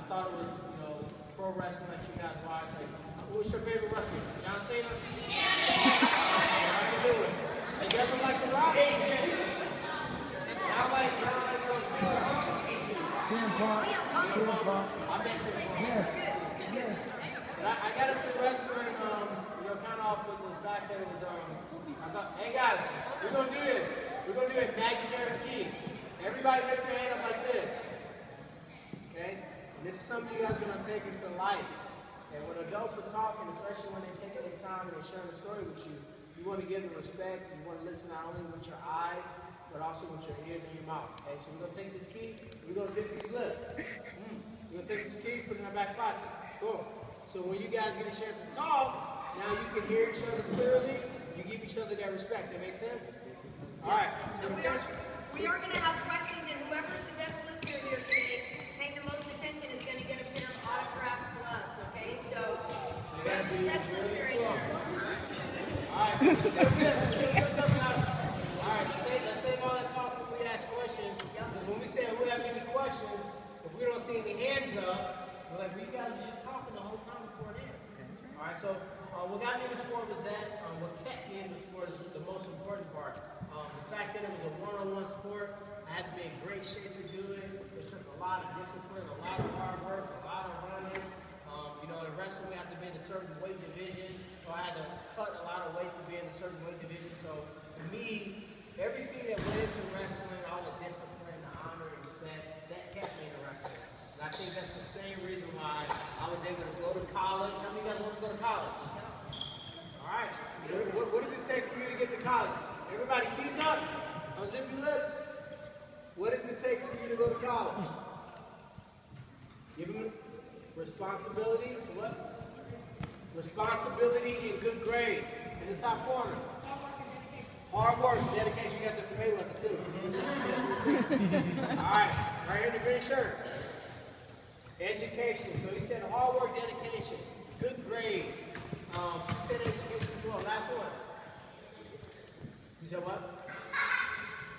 thought it was, you know, pro wrestling like you guys watch. Like, what's your favorite wrestler? John Cena? How you doing? You guys don't like the Rock? I like John Cena. CM Punk. I bet CM Punk. But I got into wrestling, you know, kind of off with the fact that it was, I thought, hey guys, we're going to do this. We're going to do a imaginary key. Everybody lift your hand up like this. Okay? And this is something you guys are going to take into life. And when adults are talking, especially when they're taking their time and they're sharing a story with you, you want to give them respect. You want to listen not only with your eyes, but also with your ears and your mouth. Okay? So we're going to take this key, we're going to zip these lips. We're going to take this key, put it in our back pocket. Boom. So when you guys get a chance to talk, now you can hear each other clearly. You give each other that respect. That makes sense? All right. So we are going to have questions, and whoever's the best listener here today, paying the most attention, is going to get a pair of autographed gloves. Okay? So whoever's the best listener in here. All right. So all right. Let's save all that talk when we ask questions. When we say who have any questions, if we don't see any hands up, we're like, you guys are just talking the whole time before it ends. All right, so what got me in the sport was that. What kept me in the sport is the most important part. The fact that it was a one-on-one sport, I had to be in great shape to do it. It took a lot of discipline, a lot of hard work, a lot of running. You know, in wrestling, we have to be in a certain weight division, so I had to cut a lot of weight to be in a certain weight division. So for me, everything that went into wrestling, all the discipline, the honor, and respect, that kept me in wrestling. And I think that's the same reason why I was able to go to college. How many of you guys want to go to college? All right. What does it take for you to get to college? Everybody, keys up. Unzip your lips. What does it take for you to go to college? Give them responsibility. What? Responsibility and good grades. In the top corner. Hard work, dedication. You got the Mayweather too. All right. Right here in the green shirt. Education. So he said hard work, dedication, good grades. She said education as well. Last one. You said what?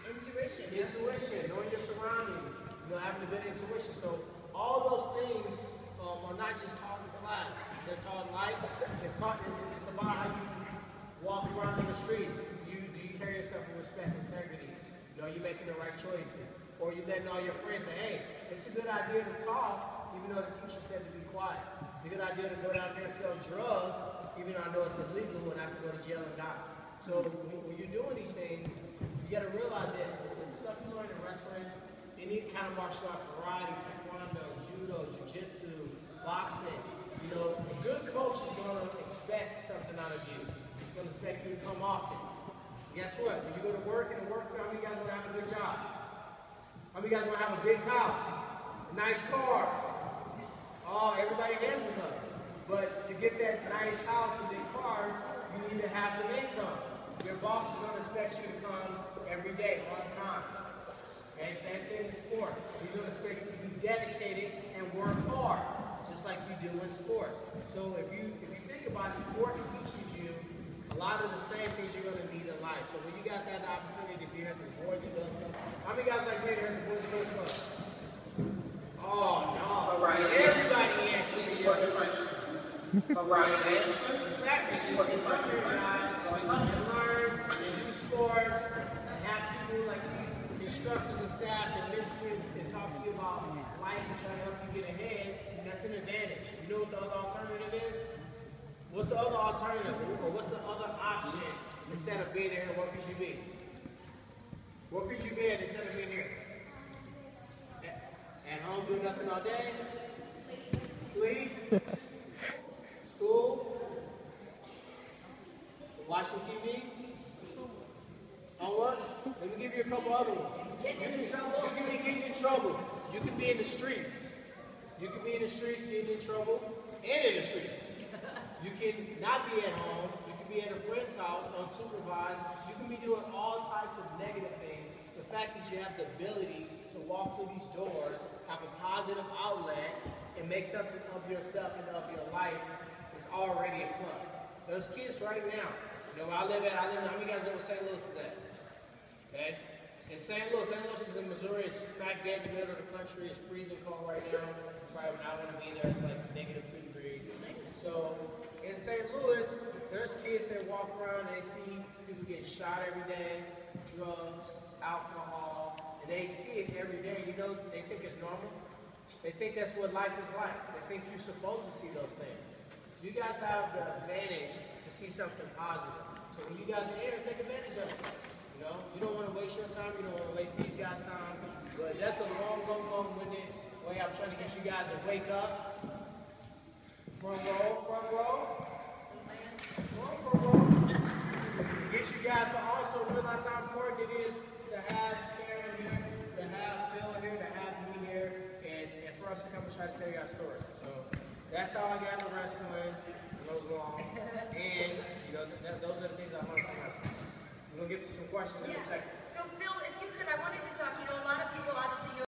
Intuition. Intuition. Knowing your surroundings. You know, having a good intuition. So all those things are not just taught in class. They're taught in life. They're taught. It's about how you walk around in the streets. Do you carry yourself with respect, integrity? You know, you're making the right choices. Or you letting all your friends say, hey, it's a good idea to talk, even though the teacher said to be quiet. It's a good idea to go down there and sell drugs, even though I know it's illegal and I have to go to jail and die. So when you're doing these things, you got to realize that the stuff you learn in wrestling, any kind of martial art, karate, taekwondo, judo, jiu-jitsu, boxing, you know, a good coach is going to expect something out of you. He's going to expect you to come often. Guess what? When you go to work in the workplace, how many guys want to have a good job? How many guys want to have a big house, nice cars? Oh, everybody hands was up. But to get that nice house and big cars, you need to have some income. Your boss is going to expect you to come every day, on time. Okay, same thing in sport. He's going to expect you to be dedicated and work hard, just like you do in sports. So if you think about it, sport teaches you a lot of the same things you're going to need in life. So when you guys had the opportunity to be here at the Boys and Girls Club, how many guys like being here at the Boys and Girls Club? Oh, no. All right. Everybody answered me. All right, man. The fact that you can come here, guys, and learn, and do sports, and have people like these instructors and staff that mentor you and talk to you about life and try to help you get ahead, that's an advantage. You know what the other alternative is? What's the other alternative, or what's the other option instead of being here? What could you be? What could you be instead of being here? At home doing nothing all day? Sleep? School? Watching TV? Homework? Let me give you a couple other ones. Getting in trouble. You can be getting in trouble. You can be in the streets. You can be in the streets getting in trouble and in the streets. You can not be at home. You can be at a friend's house unsupervised. You can be doing all types of negative things. The fact that you have the ability to walk through these doors, have a positive outlet, and make something of yourself and of your life is already a plus. Those kids right now, you know, how many guys know where St. Louis is at? Okay? In St. Louis is in Missouri. It's smack dead in the middle of the country. It's freezing cold right now. Probably when I went walk around and they see people getting shot every day, drugs, alcohol, and they see it every day, you know, they think it's normal. They think that's what life is like. They think you're supposed to see those things. You guys have the advantage to see something positive. So when you guys are here, take advantage of it. You know, you don't want to waste your time. You don't want to waste these guys' time. But that's a long-winded way I'm trying to get you guys to wake up. Front row, front row. Front row. Get you guys to also realize how important it is to have Karyn here, to have Phil here, to have me here, and for us to come and try to tell you our story. So that's how I got into wrestling. It goes along. And, you know, those are the things I learned from wrestling. We're going to get to some questions in a second. So, Phil, if you could, I wanted to talk, you know, a lot of people obviously